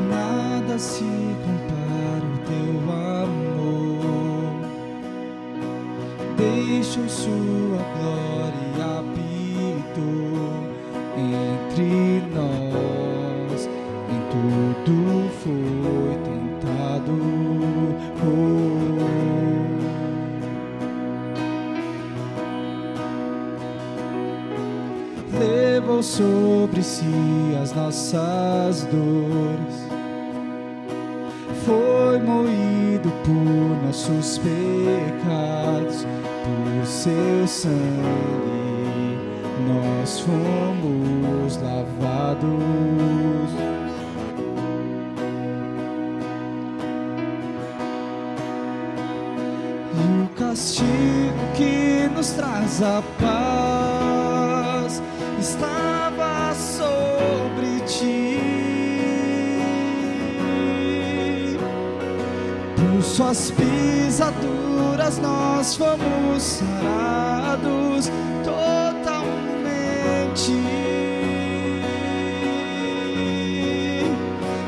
Nada se compara ao teu amor. Deixou sua glória habitou entre nós. Em tudo foi tentado. Levou sobre si as nossas dores, foi moído por nossos pecados, por seu sangue nós fomos lavados. E o castigo que nos traz a paz estava sobre ti. Por suas pisaduras nós fomos sarados totalmente.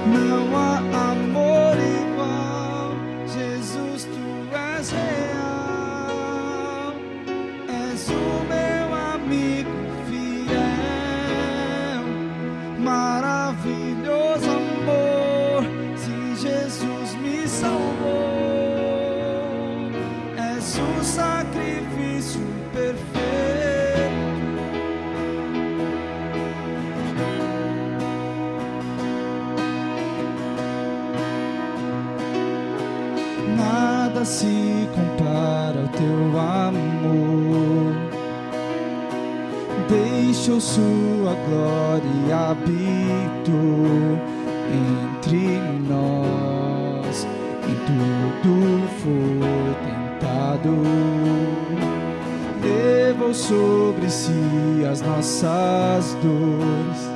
Não há amor igual, Jesus, tu és real. És o meu amigo fiel, maravilhoso amor, sim, Jesus me salvou. És o sacrifício perfeito. Nada se compara ao teu amor. Deixou sua glória habitou entre nós. Em tudo foi tentado. Levou sobre si as nossas dores,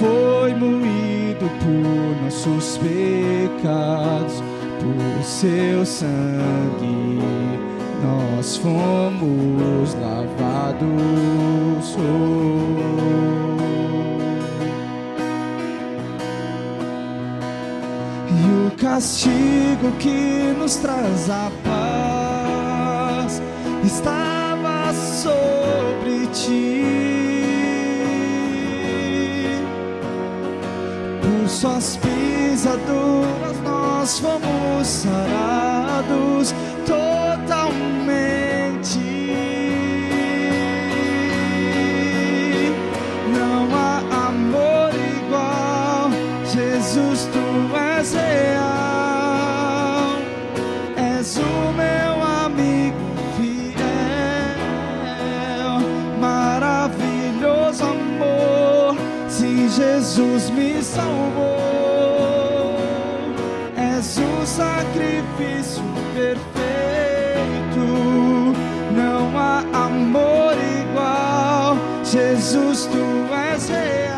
foi moído por nossos pecados, por seu sangue nós fomos lavados. E o castigo que nos traz a paz estava sobre ti. Por suas pisaduras nós fomos sarados totalmente. Não há amor igual, Jesus, tu és real. És o meu amigo fiel, maravilhoso amor, sim, Jesus me salvou. És o sacrifício perfeito. Não há amor igual, Jesus, tu és real.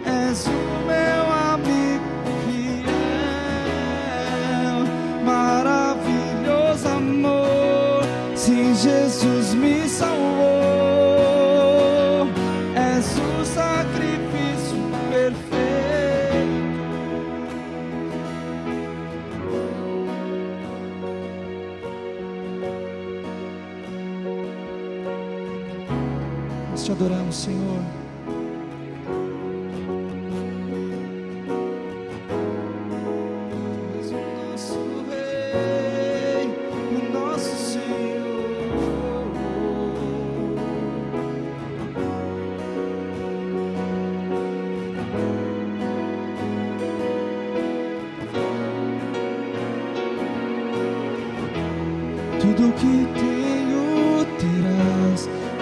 És o meu amigo fiel, maravilhoso amor, sim, Jesus me salvou. És o sacrifício perfeito. Nós te adoramos, Senhor. És o nosso Rei, o nosso Senhor. Tudo que tenho terá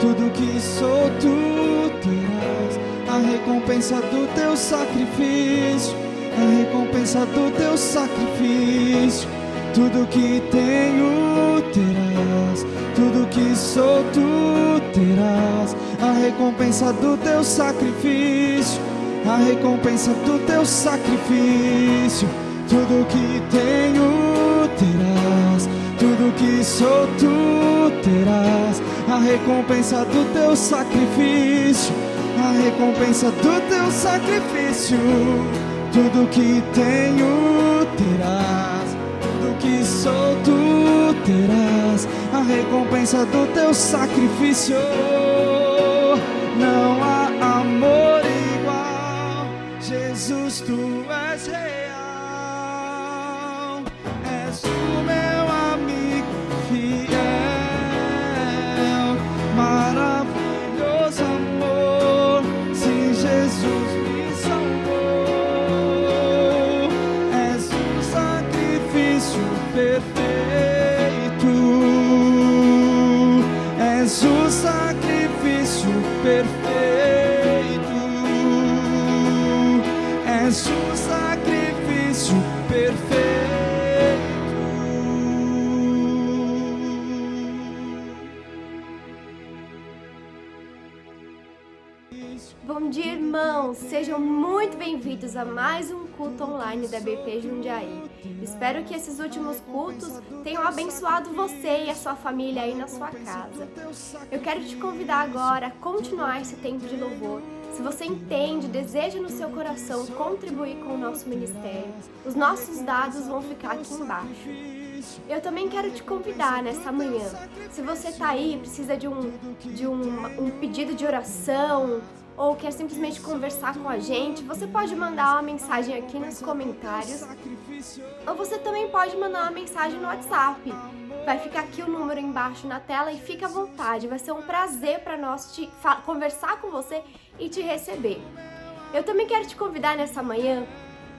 tudo que sou tu terás. A recompensa do teu sacrifício, a recompensa do teu sacrifício. Tudo que tenho terás, tudo que sou tu terás. A recompensa do teu sacrifício, a recompensa do teu sacrifício. Tudo que tenho terás, tudo que sou tu terás. A recompensa do teu sacrifício, a recompensa do teu sacrifício. Tudo que tenho terás, tudo que sou tu terás. A recompensa do teu sacrifício. Não há amor igual, Jesus, tu és real. És o meu amigo fiel, maravilhoso amor, sim, Jesus me salvou. És um sacrifício perfeito, és o sacrifício perfeito, és o sacrifício perfeito. Bom dia, irmãos! Sejam muito bem-vindos a mais um culto online da BP Jundiaí. Espero que esses últimos cultos tenham abençoado você e a sua família aí na sua casa. Eu quero te convidar agora a continuar esse tempo de louvor. Se você entende, deseja no seu coração contribuir com o nosso ministério, os nossos dados vão ficar aqui embaixo. Eu também quero te convidar nessa manhã. Se você está aí e precisa de um pedido de oração, ou quer simplesmente conversar com a gente, você pode mandar uma mensagem aqui nos comentários, ou você também pode mandar uma mensagem no WhatsApp. Vai ficar aqui o número embaixo na tela e fica à vontade, vai ser um prazer para nós conversar com você e te receber. Eu também quero te convidar nessa manhã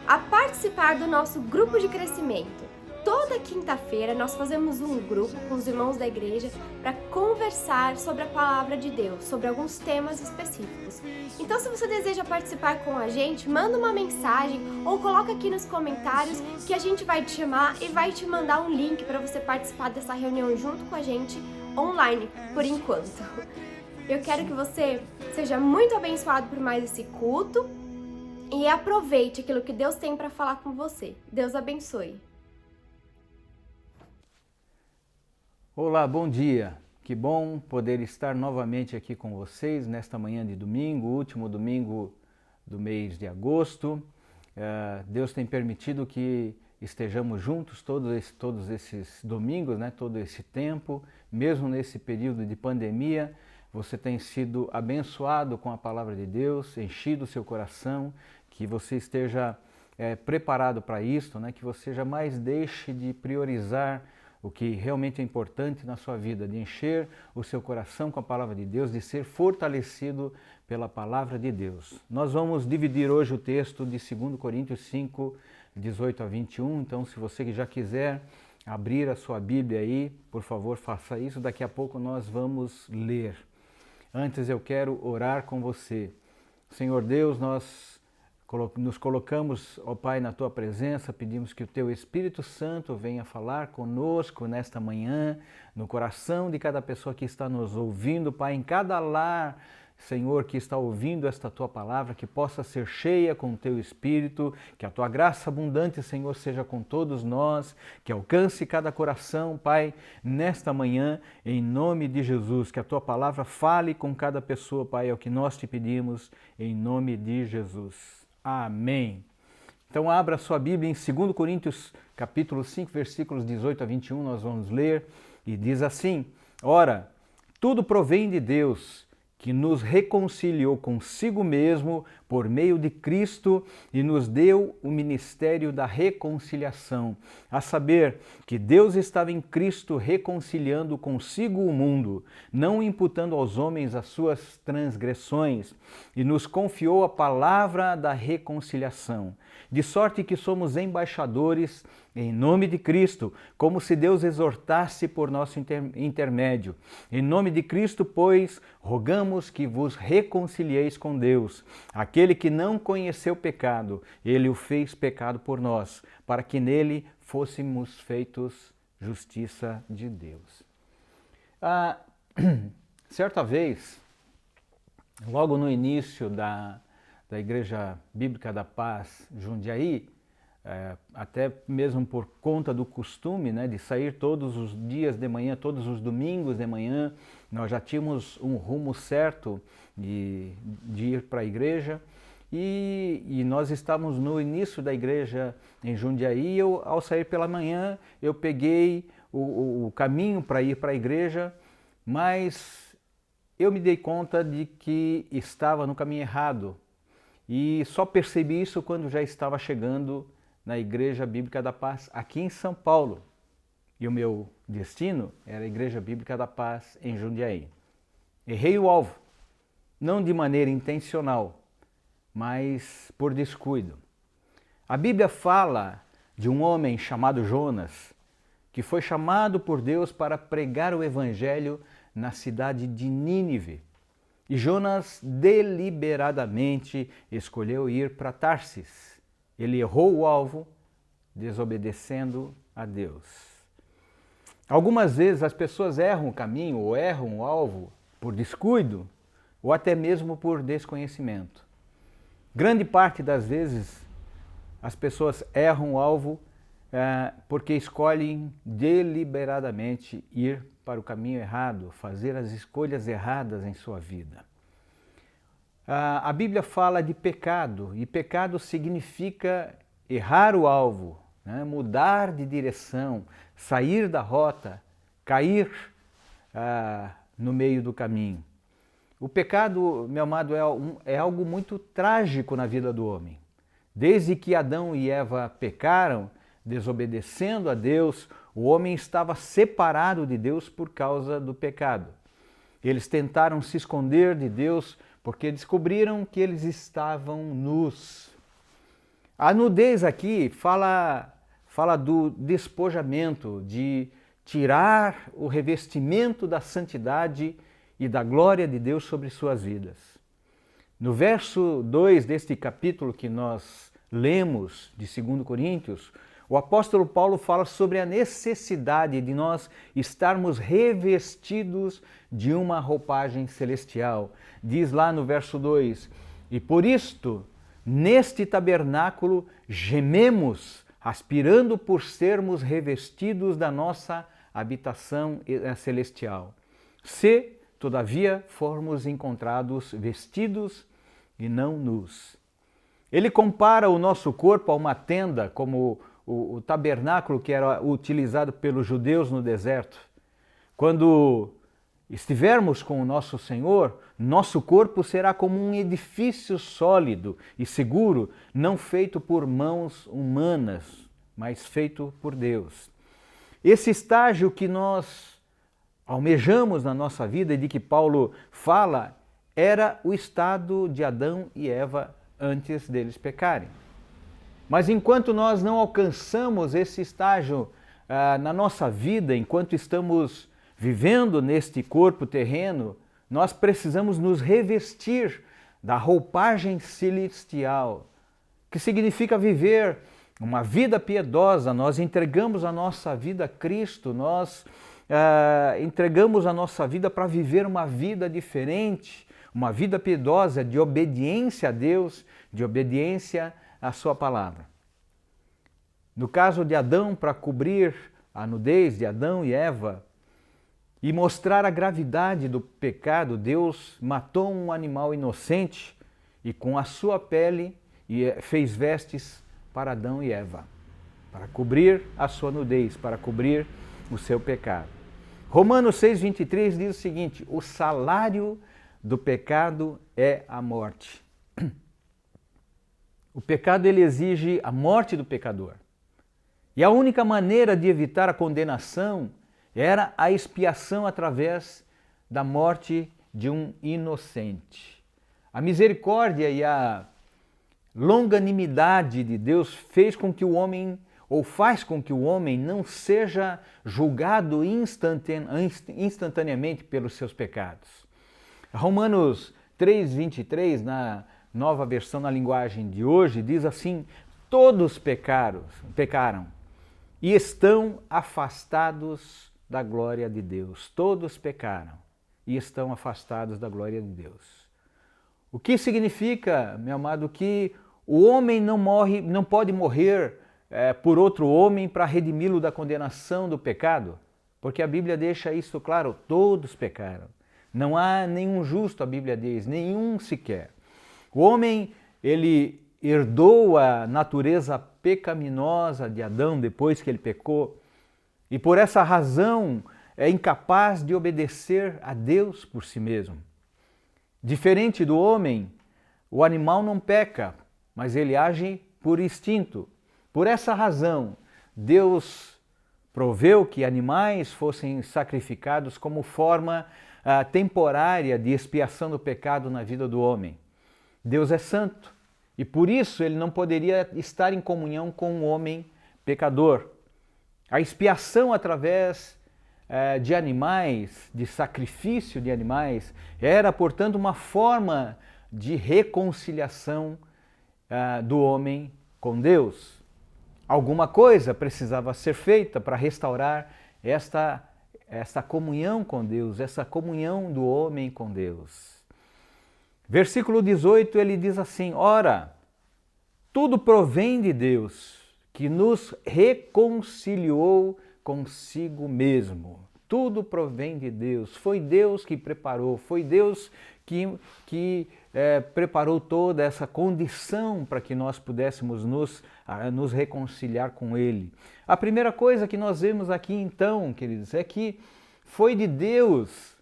a participar do nosso grupo de crescimento. Toda quinta-feira nós fazemos um grupo com os irmãos da igreja para conversar sobre a palavra de Deus, sobre alguns temas específicos. Então, se você deseja participar com a gente, manda uma mensagem ou coloca aqui nos comentários que a gente vai te chamar e vai te mandar um link para você participar dessa reunião junto com a gente online, por enquanto. Eu quero que você seja muito abençoado por mais esse culto e aproveite aquilo que Deus tem para falar com você. Deus abençoe. Olá, bom dia. Que bom poder estar novamente aqui com vocês nesta manhã de domingo, último domingo do mês de agosto. Deus tem permitido que estejamos juntos todos esses domingos, né? Todo esse tempo, mesmo nesse período de pandemia. Você tem sido abençoado com a palavra de Deus, enchido o seu coração, que você esteja preparado para isso, né? Que você jamais deixe de priorizar o que realmente é importante na sua vida, de encher o seu coração com a palavra de Deus, de ser fortalecido pela palavra de Deus. Nós vamos dividir hoje o texto de 2 Coríntios 5, 18 a 21, então se você já quiser abrir a sua Bíblia aí, por favor faça isso, daqui a pouco nós vamos ler. Antes eu quero orar com você. Senhor Deus, nós nos colocamos, ó Pai, na Tua presença, pedimos que o Teu Espírito Santo venha falar conosco nesta manhã, no coração de cada pessoa que está nos ouvindo, Pai, em cada lar, Senhor, que está ouvindo esta Tua palavra, que possa ser cheia com o Teu Espírito, que a Tua graça abundante, Senhor, seja com todos nós, que alcance cada coração, Pai, nesta manhã, em nome de Jesus, que a Tua palavra fale com cada pessoa, Pai, é o que nós te pedimos, em nome de Jesus. Amém. Então abra sua Bíblia em 2 Coríntios capítulo 5, versículos 18 a 21, nós vamos ler, e diz assim: Ora, tudo provém de Deus, que nos reconciliou consigo mesmo por meio de Cristo e nos deu o ministério da reconciliação, a saber, que Deus estava em Cristo reconciliando consigo o mundo, não imputando aos homens as suas transgressões, e nos confiou a palavra da reconciliação, de sorte que somos embaixadores em nome de Cristo, como se Deus exortasse por nosso intermédio. Em nome de Cristo, pois, rogamos que vos reconcilieis com Deus. Aquele que não conheceu pecado, ele o fez pecado por nós, para que nele fôssemos feitos justiça de Deus. Certa vez, logo no início da Igreja Bíblica da Paz, Jundiaí, até mesmo por conta do costume, né, de sair todos os dias de manhã, todos os domingos de manhã, nós já tínhamos um rumo certo de ir para a igreja e nós estávamos no início da igreja em Jundiaí. Ao sair pela manhã, eu peguei o caminho para ir para a igreja, mas eu me dei conta de que estava no caminho errado e só percebi isso quando já estava chegando na Igreja Bíblica da Paz, aqui em São Paulo. E o meu destino era a Igreja Bíblica da Paz, em Jundiaí. Errei o alvo, não de maneira intencional, mas por descuido. A Bíblia fala de um homem chamado Jonas, que foi chamado por Deus para pregar o Evangelho na cidade de Nínive. E Jonas deliberadamente escolheu ir para Tarsis. Ele errou o alvo, desobedecendo a Deus. Algumas vezes as pessoas erram o caminho ou erram o alvo por descuido ou até mesmo por desconhecimento. Grande parte das vezes as pessoas erram o alvo porque escolhem deliberadamente ir para o caminho errado, fazer as escolhas erradas em sua vida. A Bíblia fala de pecado, e pecado significa errar o alvo, né? Mudar de direção, sair da rota, cair no meio do caminho. O pecado, meu amado, é algo muito trágico na vida do homem. Desde que Adão e Eva pecaram, desobedecendo a Deus, o homem estava separado de Deus por causa do pecado. Eles tentaram se esconder de Deus porque descobriram que eles estavam nus. A nudez aqui fala do despojamento, de tirar o revestimento da santidade e da glória de Deus sobre suas vidas. No verso 2 deste capítulo que nós lemos de 2 Coríntios, o apóstolo Paulo fala sobre a necessidade de nós estarmos revestidos de uma roupagem celestial. Diz lá no verso 2, e por isto, neste tabernáculo, gememos, aspirando por sermos revestidos da nossa habitação celestial. Se, todavia, formos encontrados vestidos e não nus. Ele compara o nosso corpo a uma tenda, como o tabernáculo que era utilizado pelos judeus no deserto. Quando estivermos com o nosso Senhor, nosso corpo será como um edifício sólido e seguro, não feito por mãos humanas, mas feito por Deus. Esse estágio que nós almejamos na nossa vida e de que Paulo fala, era o estado de Adão e Eva antes deles pecarem. Mas enquanto nós não alcançamos esse estágio na nossa vida, enquanto estamos vivendo neste corpo terreno, nós precisamos nos revestir da roupagem celestial, que significa viver uma vida piedosa. Nós entregamos a nossa vida a Cristo, nós entregamos a nossa vida para viver uma vida diferente, uma vida piedosa de obediência a Deus, de obediência a sua palavra. No caso de Adão, para cobrir a nudez de Adão e Eva e mostrar a gravidade do pecado, Deus matou um animal inocente e com a sua pele fez vestes para Adão e Eva, para cobrir a sua nudez, para cobrir o seu pecado. Romanos 6,23 diz o seguinte: o salário do pecado é a morte. O pecado ele exige a morte do pecador. E a única maneira de evitar a condenação era a expiação através da morte de um inocente. A misericórdia e a longanimidade de Deus fez com que o homem ou faz com que o homem não seja julgado instantaneamente pelos seus pecados. Romanos 3:23, na nova versão na linguagem de hoje, diz assim: todos pecaram e estão afastados da glória de Deus. Todos pecaram e estão afastados da glória de Deus. O que significa, meu amado, que o homem não pode morrer por outro homem para redimi-lo da condenação do pecado? Porque a Bíblia deixa isso claro, todos pecaram. Não há nenhum justo, a Bíblia diz, nenhum sequer. O homem, ele herdou a natureza pecaminosa de Adão depois que ele pecou, e por essa razão é incapaz de obedecer a Deus por si mesmo. Diferente do homem, o animal não peca, mas ele age por instinto. Por essa razão, Deus proveu que animais fossem sacrificados como forma temporária de expiação do pecado na vida do homem. Deus é santo e por isso ele não poderia estar em comunhão com o homem pecador. A expiação através de animais, de sacrifício de animais, era, portanto, uma forma de reconciliação do homem com Deus. Alguma coisa precisava ser feita para restaurar esta comunhão com Deus, essa comunhão do homem com Deus. Versículo 18, ele diz assim: ora, tudo provém de Deus, que nos reconciliou consigo mesmo. Tudo provém de Deus. Foi Deus que preparou, foi Deus que preparou toda essa condição para que nós pudéssemos nos reconciliar com Ele. A primeira coisa que nós vemos aqui então, queridos, é que foi de Deus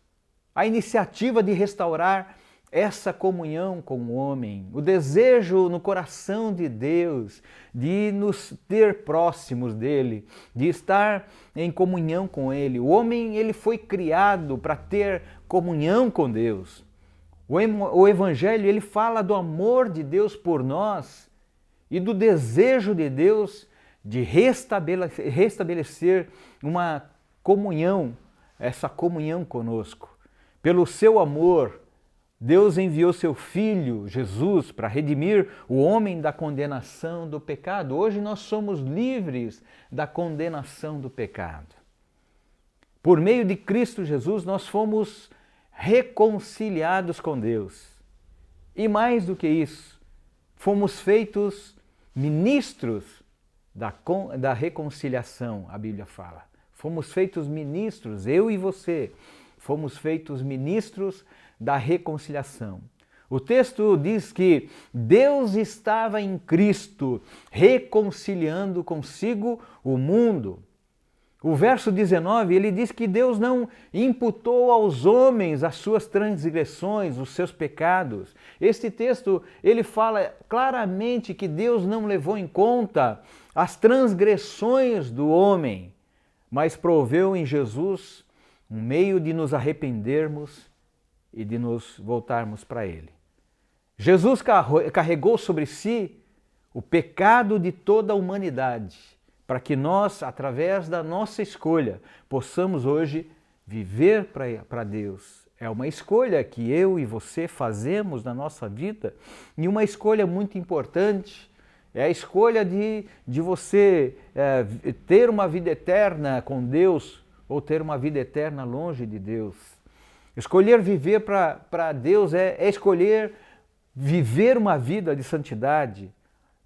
a iniciativa de restaurar essa comunhão com o homem, o desejo no coração de Deus de nos ter próximos dele, de estar em comunhão com ele. O homem, ele foi criado para ter comunhão com Deus. O Evangelho, ele fala do amor de Deus por nós e do desejo de Deus de restabelecer uma comunhão, essa comunhão conosco. Pelo seu amor, Deus enviou seu Filho, Jesus, para redimir o homem da condenação do pecado. Hoje nós somos livres da condenação do pecado. Por meio de Cristo Jesus, nós fomos reconciliados com Deus. E mais do que isso, fomos feitos ministros da reconciliação, a Bíblia fala. Fomos feitos ministros, eu e você, fomos feitos ministros da reconciliação. O texto diz que Deus estava em Cristo reconciliando consigo o mundo. O verso 19, ele diz que Deus não imputou aos homens as suas transgressões, os seus pecados. Este texto, ele fala claramente que Deus não levou em conta as transgressões do homem, mas proveu em Jesus um meio de nos arrependermos e de nos voltarmos para Ele. Jesus carregou sobre si o pecado de toda a humanidade, para que nós, através da nossa escolha, possamos hoje viver para Deus. É uma escolha que eu e você fazemos na nossa vida, e uma escolha muito importante. É a escolha de você ter uma vida eterna com Deus ou ter uma vida eterna longe de Deus. Escolher viver para Deus é escolher viver uma vida de santidade,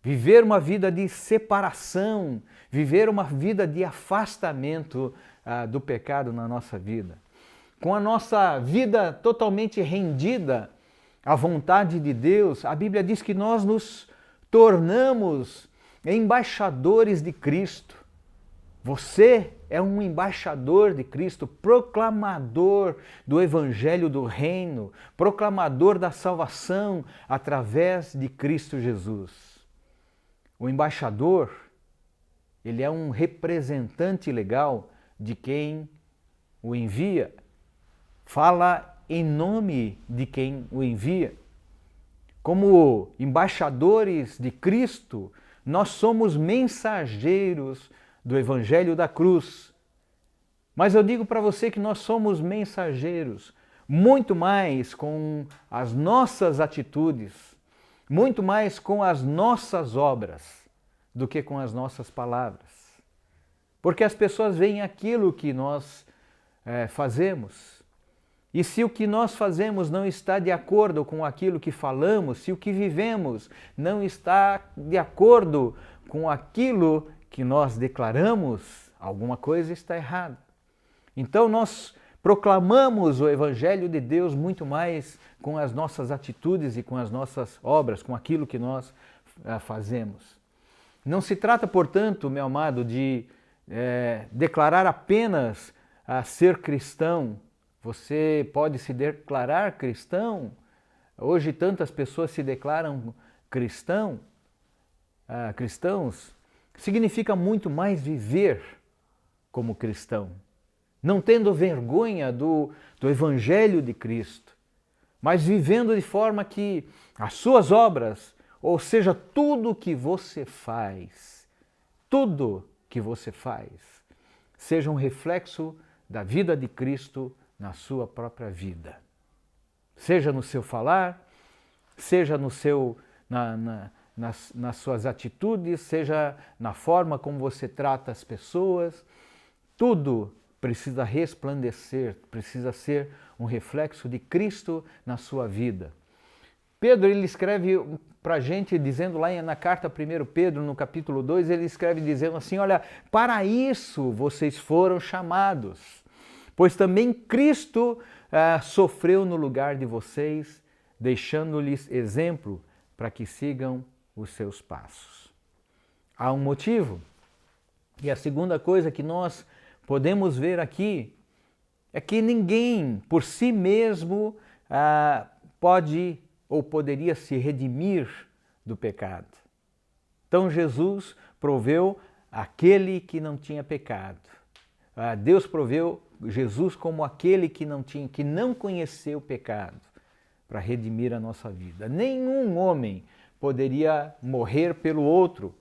viver uma vida de separação, viver uma vida de afastamento do pecado na nossa vida. Com a nossa vida totalmente rendida à vontade de Deus, a Bíblia diz que nós nos tornamos embaixadores de Cristo. Você é um embaixador de Cristo, proclamador do Evangelho do Reino, proclamador da salvação através de Cristo Jesus. O embaixador, ele é um representante legal de quem o envia, fala em nome de quem o envia. Como embaixadores de Cristo, nós somos mensageiros do Evangelho da cruz. Mas eu digo para você que nós somos mensageiros muito mais com as nossas atitudes, muito mais com as nossas obras do que com as nossas palavras. Porque as pessoas veem aquilo que nós fazemos. E se o que nós fazemos não está de acordo com aquilo que falamos, se o que vivemos não está de acordo com aquilo que nós declaramos, alguma coisa está errada. Então nós proclamamos o Evangelho de Deus muito mais com as nossas atitudes e com as nossas obras, com aquilo que nós fazemos. Não se trata, portanto, meu amado, de declarar apenas a ser cristão. Você pode se declarar cristão. Hoje tantas pessoas se declaram cristãos. Significa muito mais viver como cristão, não tendo vergonha do Evangelho de Cristo, mas vivendo de forma que as suas obras, ou seja, tudo que você faz, seja um reflexo da vida de Cristo na sua própria vida. Seja no seu falar, seja no seu, nas suas atitudes, seja na forma como você trata as pessoas, tudo precisa resplandecer, precisa ser um reflexo de Cristo na sua vida. Pedro, ele escreve para a gente, dizendo lá na carta 1 Pedro, no capítulo 2, ele escreve dizendo assim, olha, para isso vocês foram chamados, pois também Cristo sofreu no lugar de vocês, deixando-lhes exemplo para que sigam os seus passos. Há um motivo, e a segunda coisa que nós podemos ver aqui é que ninguém por si mesmo pode ou poderia se redimir do pecado. Então Jesus proveu aquele que não tinha pecado. Deus proveu Jesus como aquele que não conheceu o pecado para redimir a nossa vida. Nenhum homem poderia morrer pelo outro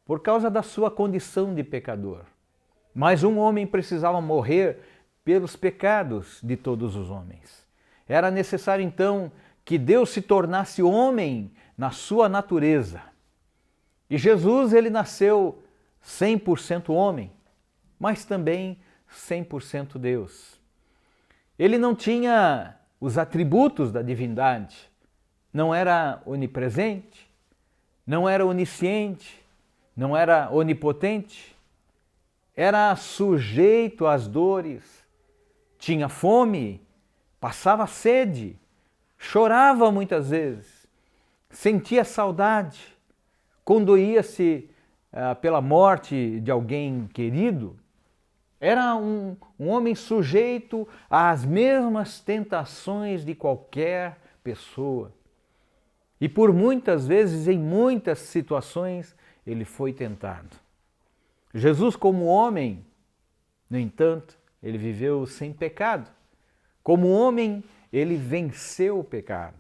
por causa da sua condição de pecador. Mas um homem precisava morrer pelos pecados de todos os homens. Era necessário então que Deus se tornasse homem na sua natureza. E Jesus, ele nasceu 100% homem, mas também 100% Deus. Ele não tinha os atributos da divindade, não era onipresente, não era onisciente, não era onipotente, era sujeito às dores, tinha fome, passava sede, chorava muitas vezes, sentia saudade, condoía-se pela morte de alguém querido. Era um homem sujeito às mesmas tentações de qualquer pessoa. E por muitas vezes, em muitas situações, ele foi tentado. Jesus, como homem, no entanto, ele viveu sem pecado. Como homem, ele venceu o pecado.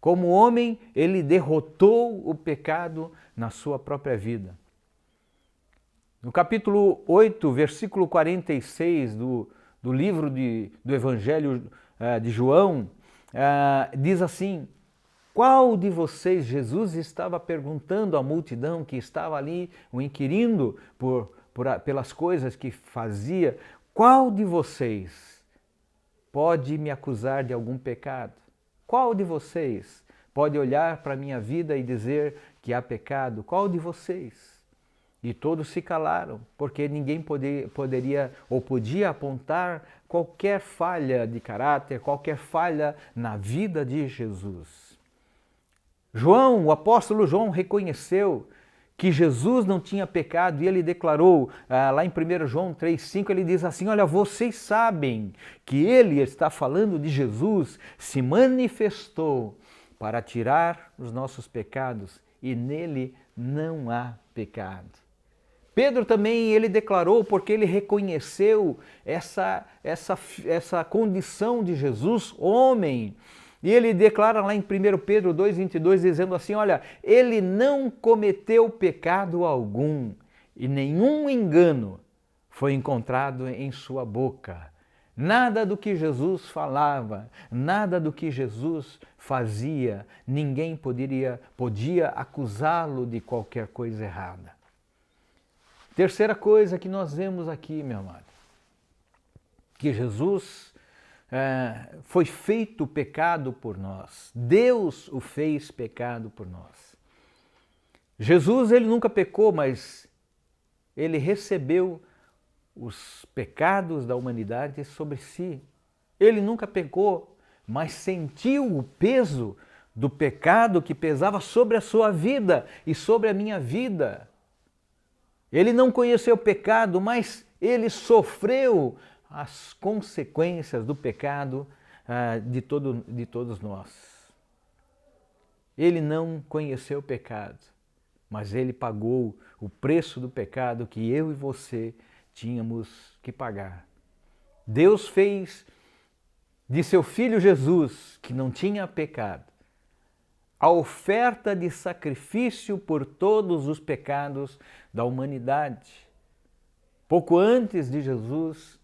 Como homem, ele derrotou o pecado na sua própria vida. No capítulo 8, versículo 46 do livro do Evangelho de João, diz assim, qual de vocês, Jesus estava perguntando à multidão que estava ali o inquirindo pelas coisas que fazia, qual de vocês pode me acusar de algum pecado? Qual de vocês pode olhar para a minha vida e dizer que há pecado? Qual de vocês? E todos se calaram, porque ninguém poderia ou podia apontar qualquer falha de caráter, qualquer falha na vida de Jesus. O apóstolo João reconheceu que Jesus não tinha pecado e ele declarou, lá em 1 João 3,5, ele diz assim, olha, vocês sabem que ele está falando de Jesus, se manifestou para tirar os nossos pecados e nele não há pecado. Pedro também, ele declarou, porque ele reconheceu essa condição de Jesus, homem, E ele declara lá em 1 Pedro 2,22, dizendo assim, olha, ele não cometeu pecado algum e nenhum engano foi encontrado em sua boca. Nada do que Jesus falava, nada do que Jesus fazia, ninguém podia acusá-lo de qualquer coisa errada. Terceira coisa que nós vemos aqui, meu amado, que Jesus foi feito pecado por nós. Deus o fez pecado por nós. Jesus, ele nunca pecou, mas ele recebeu os pecados da humanidade sobre si. Ele nunca pecou, mas sentiu o peso do pecado que pesava sobre a sua vida e sobre a minha vida. Ele não conheceu o pecado, mas ele sofreu as consequências do pecado de todos nós. Ele não conheceu o pecado, mas ele pagou o preço do pecado que eu e você tínhamos que pagar. Deus fez de seu Filho Jesus, que não tinha pecado, a oferta de sacrifício por todos os pecados da humanidade. Pouco antes de Jesus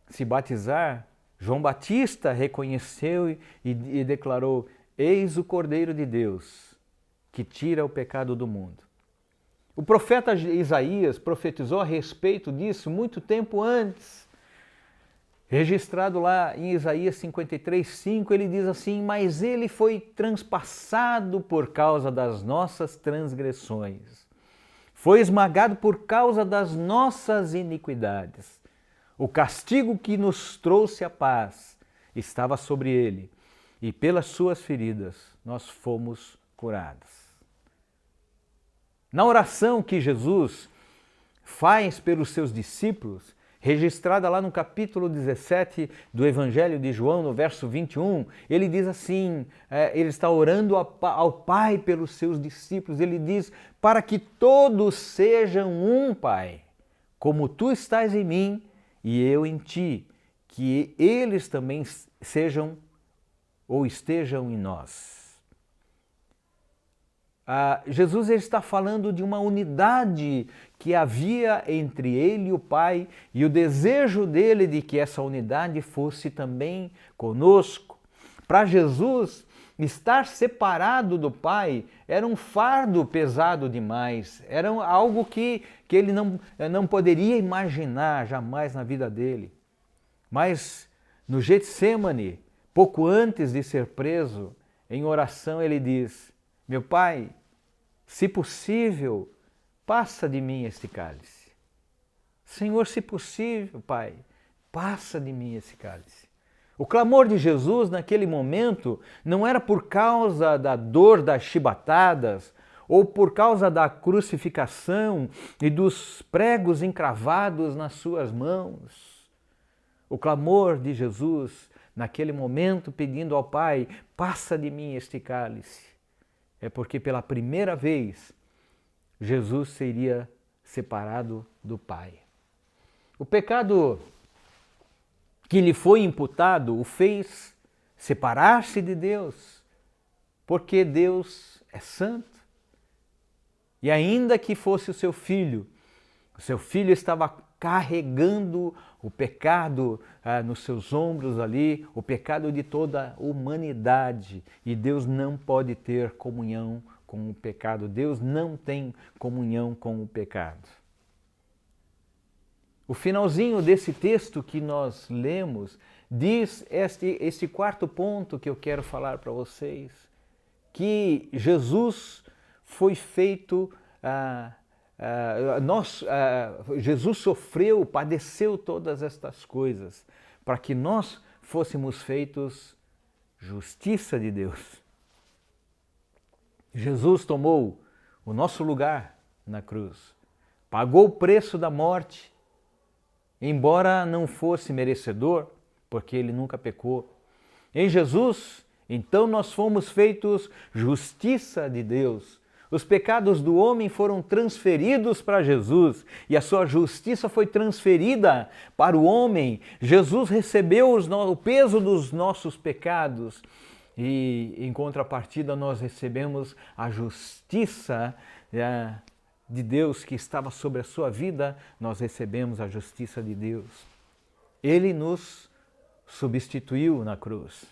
se batizar, João Batista reconheceu e declarou: eis o Cordeiro de Deus, que tira o pecado do mundo. O profeta Isaías profetizou a respeito disso muito tempo antes. Registrado lá em Isaías 53:5, ele diz assim: mas ele foi transpassado por causa das nossas transgressões, foi esmagado por causa das nossas iniquidades. O castigo que nos trouxe a paz estava sobre ele, e pelas suas feridas nós fomos curados. Na oração que Jesus faz pelos seus discípulos, registrada lá no capítulo 17 do Evangelho de João, no verso 21, ele diz assim, ele está orando ao Pai pelos seus discípulos, ele diz: para que todos sejam um, Pai, como tu estás em mim e eu em ti, que eles também sejam ou estejam em nós. Jesus está falando de uma unidade que havia entre ele e o Pai, e o desejo dele de que essa unidade fosse também conosco. Para Jesus, estar separado do Pai era um fardo pesado demais, era algo que ele não poderia imaginar jamais na vida dele. Mas no Getsêmani, pouco antes de ser preso, em oração ele diz: meu Pai, se possível, passa de mim este cálice. Senhor, se possível, Pai, passa de mim esse cálice. O clamor de Jesus naquele momento não era por causa da dor das chibatadas ou por causa da crucificação e dos pregos encravados nas suas mãos. O clamor de Jesus naquele momento pedindo ao Pai: passa de mim este cálice, é porque pela primeira vez Jesus seria separado do Pai. O pecado que lhe foi imputado o fez separar-se de Deus, porque Deus é santo. E ainda que fosse o seu filho estava carregando o pecado nos seus ombros ali, o pecado de toda a humanidade. E Deus não pode ter comunhão com o pecado. Deus não tem comunhão com o pecado. O finalzinho desse texto que nós lemos diz este quarto ponto que eu quero falar para vocês, que Jesus foi feito, Jesus sofreu, padeceu todas estas coisas, para que nós fôssemos feitos justiça de Deus. Jesus tomou o nosso lugar na cruz, pagou o preço da morte, embora não fosse merecedor, porque ele nunca pecou. Em Jesus, então, nós fomos feitos justiça de Deus. Os pecados do homem foram transferidos para Jesus e a sua justiça foi transferida para o homem. Jesus recebeu o peso dos nossos pecados e em contrapartida nós recebemos a justiça de Deus que estava sobre a sua vida, nós recebemos a justiça de Deus. Ele nos substituiu na cruz.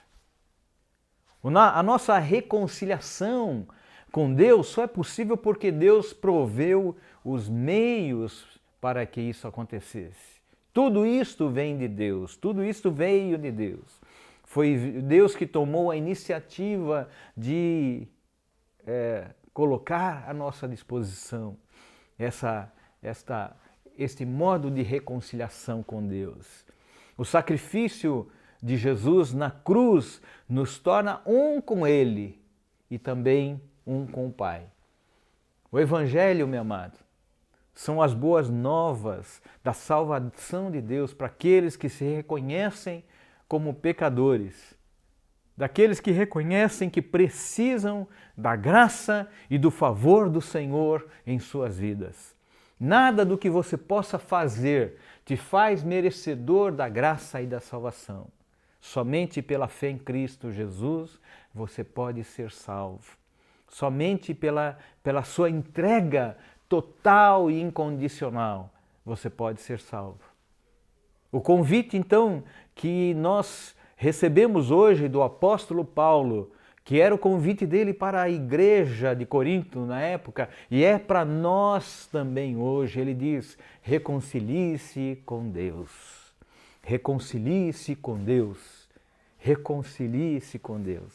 A nossa reconciliação com Deus só é possível porque Deus proveu os meios para que isso acontecesse. Tudo isto vem de Deus, tudo isto veio de Deus. Foi Deus que tomou a iniciativa de colocar à nossa disposição este modo de reconciliação com Deus. O sacrifício de Jesus na cruz nos torna um com Ele e também um com o Pai. O Evangelho, meu amado, são as boas novas da salvação de Deus para aqueles que se reconhecem como pecadores, daqueles que reconhecem que precisam da graça e do favor do Senhor em suas vidas. Nada do que você possa fazer te faz merecedor da graça e da salvação. Somente pela fé em Cristo Jesus você pode ser salvo. Somente pela sua entrega total e incondicional você pode ser salvo. O convite, então, que nós recebemos hoje do apóstolo Paulo, que era o convite dele para a igreja de Corinto na época, e é para nós também hoje. Ele diz: reconcilie-se com Deus. Reconcilie-se com Deus. Reconcilie-se com Deus.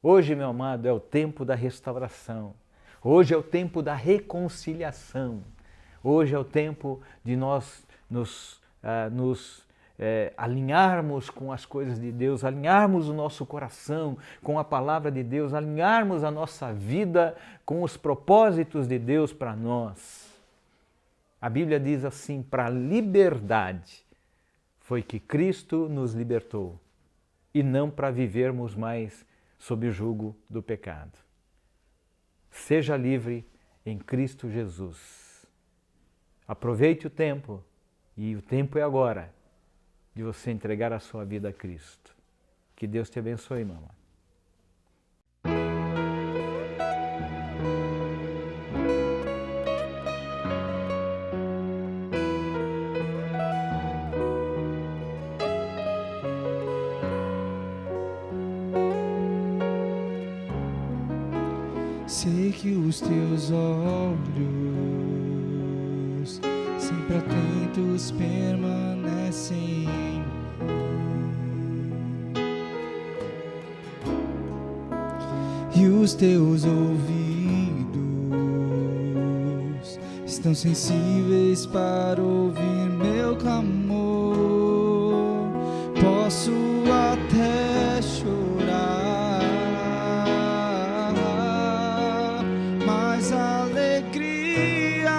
Hoje, meu amado, é o tempo da restauração. Hoje é o tempo da reconciliação. Hoje é o tempo de nós nos alinharmos com as coisas de Deus, alinharmos o nosso coração com a palavra de Deus, alinharmos a nossa vida com os propósitos de Deus para nós. A Bíblia diz assim: para a liberdade foi que Cristo nos libertou, e não para vivermos mais sob o jugo do pecado. Seja livre em Cristo Jesus. Aproveite o tempo, e o tempo é agora, de você entregar a sua vida a Cristo. Que Deus te abençoe, mamãe. Sei que os teus olhos, sempre atentos, permanecem em mim, e os teus ouvidos estão sensíveis para ouvir meu clamor. Posso até chorar, mas a alegria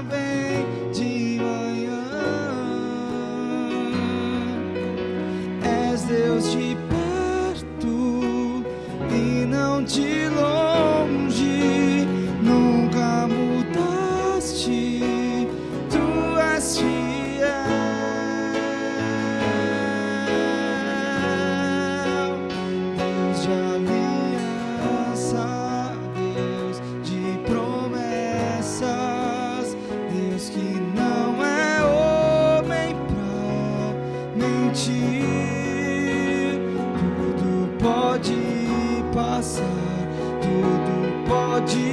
vem de manhã. És Deus de perto e não de longe, nunca mudaste, tu és fiel. Deus de aliança, Deus de promessas, Deus que não é homem pra mentir. Tudo pode passar, tudo pode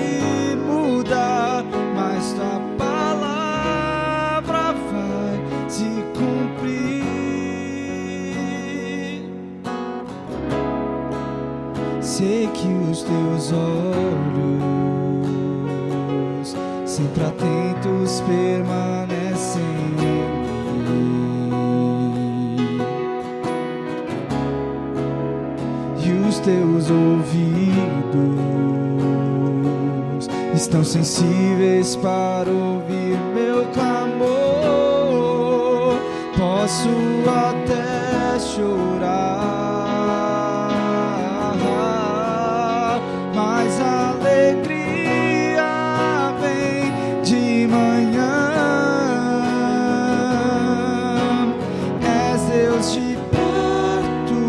mudar, mas tua palavra vai se cumprir. Sei que os teus olhos, sempre atentos, permanecem em mim, e os teus ouvidos estão sensíveis para ouvir meu clamor. Posso até chorar, mas a alegria vem de manhã. És Deus de perto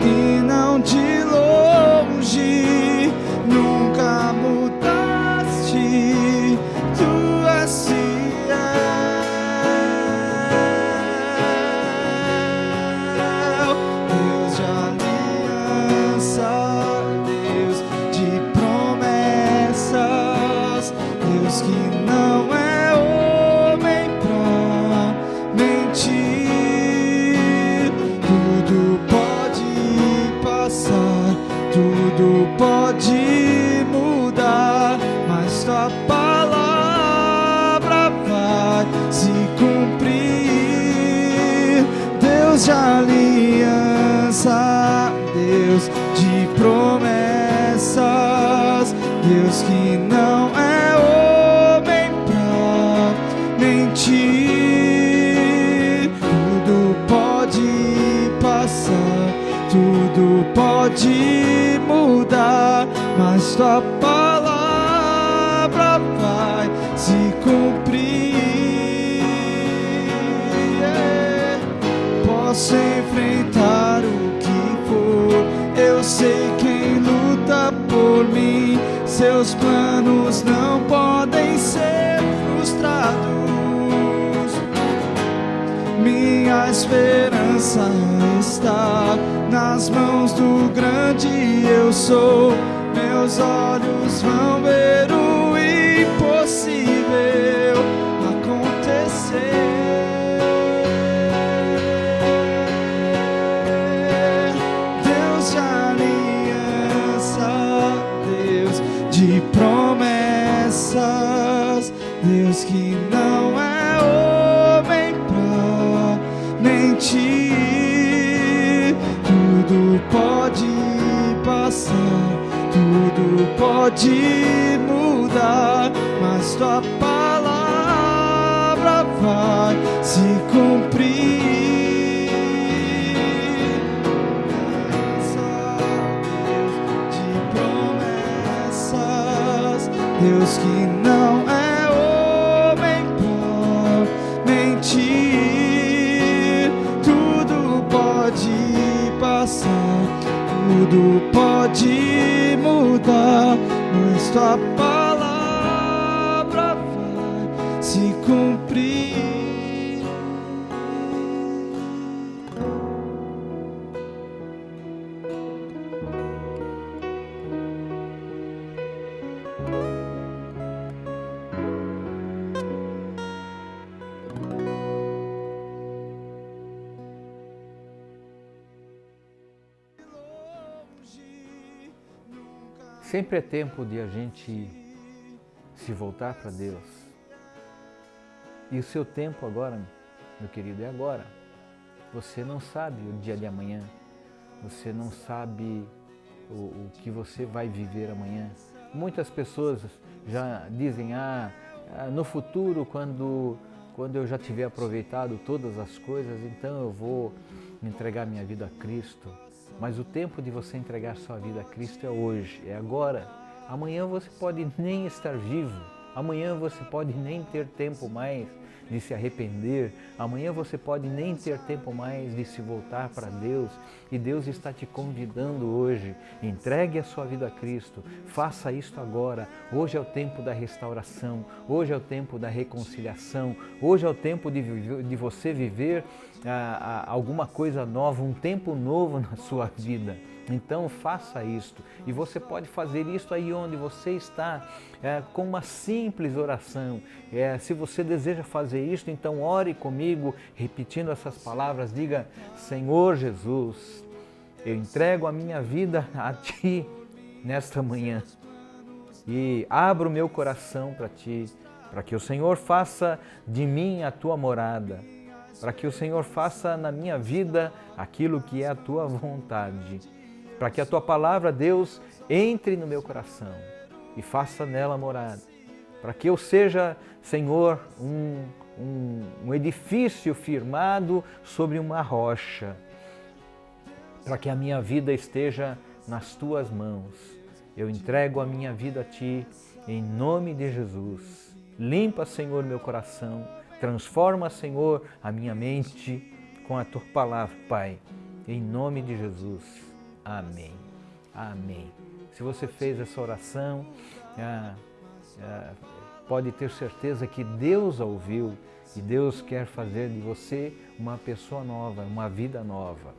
e não pode mudar, mas tua palavra vai se cumprir. Posso enfrentar o que for, eu sei quem luta por mim. Seus planos não podem ser frustrados. Minha esperança está nas mãos do grande eu sou. Meus olhos vão ver o impossível acontecer. Deus de aliança, Deus de promessas, Deus que não é homem pra mentir. Tudo pode passar, tudo pode mudar, mas tua palavra vai se cumprir. Deus que não é homem pra mentir. Tudo pode passar, tudo pode mudar, mas tua palavra vai se cumprir. Sempre é tempo de a gente se voltar para Deus. E o seu tempo agora, meu querido, é agora. Você não sabe o dia de amanhã. Você não sabe o que você vai viver amanhã. Muitas pessoas já dizem, no futuro, quando eu já tiver aproveitado todas as coisas, então eu vou entregar minha vida a Cristo. Mas o tempo de você entregar sua vida a Cristo é hoje, é agora. Amanhã você pode nem estar vivo, amanhã você pode nem ter tempo mais de se arrepender, amanhã você pode nem ter tempo mais de se voltar para Deus. E Deus está te convidando hoje, entregue a sua vida a Cristo, faça isto agora. Hoje é o tempo da restauração, hoje é o tempo da reconciliação, hoje é o tempo de você viver alguma coisa nova, um tempo novo na sua vida. Então faça isto, e você pode fazer isto aí onde você está, com uma simples oração. Se você deseja fazer isto, então ore comigo, repetindo essas palavras. Diga: Senhor Jesus, eu entrego a minha vida a Ti nesta manhã e abro o meu coração para Ti, para que o Senhor faça de mim a Tua morada, para que o Senhor faça na minha vida aquilo que é a Tua vontade, para que a Tua palavra, Deus, entre no meu coração e faça nela morada, para que eu seja, Senhor, um edifício firmado sobre uma rocha, para que a minha vida esteja nas Tuas mãos. Eu entrego a minha vida a Ti, em nome de Jesus. Limpa, Senhor, meu coração, transforma, Senhor, a minha mente com a Tua palavra, Pai, em nome de Jesus. Amém. Amém. Se você fez essa oração, pode ter certeza que Deus a ouviu e Deus quer fazer de você uma pessoa nova, uma vida nova.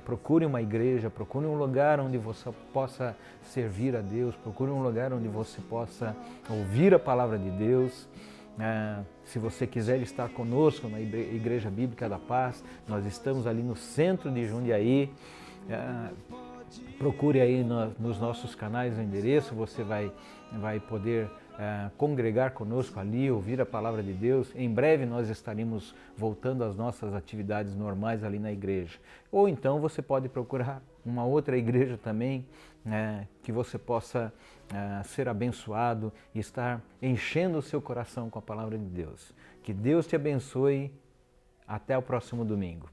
Procure uma igreja, procure um lugar onde você possa servir a Deus, procure um lugar onde você possa ouvir a palavra de Deus. Se você quiser estar conosco na Igreja Bíblica da Paz, nós estamos ali no centro de Jundiaí. Procure aí nos nossos canais o endereço, você vai poder congregar conosco ali, ouvir a palavra de Deus. Em breve nós estaremos voltando às nossas atividades normais ali na igreja. Ou então você pode procurar uma outra igreja também, que você possa ser abençoado e estar enchendo o seu coração com a palavra de Deus. Que Deus te abençoe. Até o próximo domingo.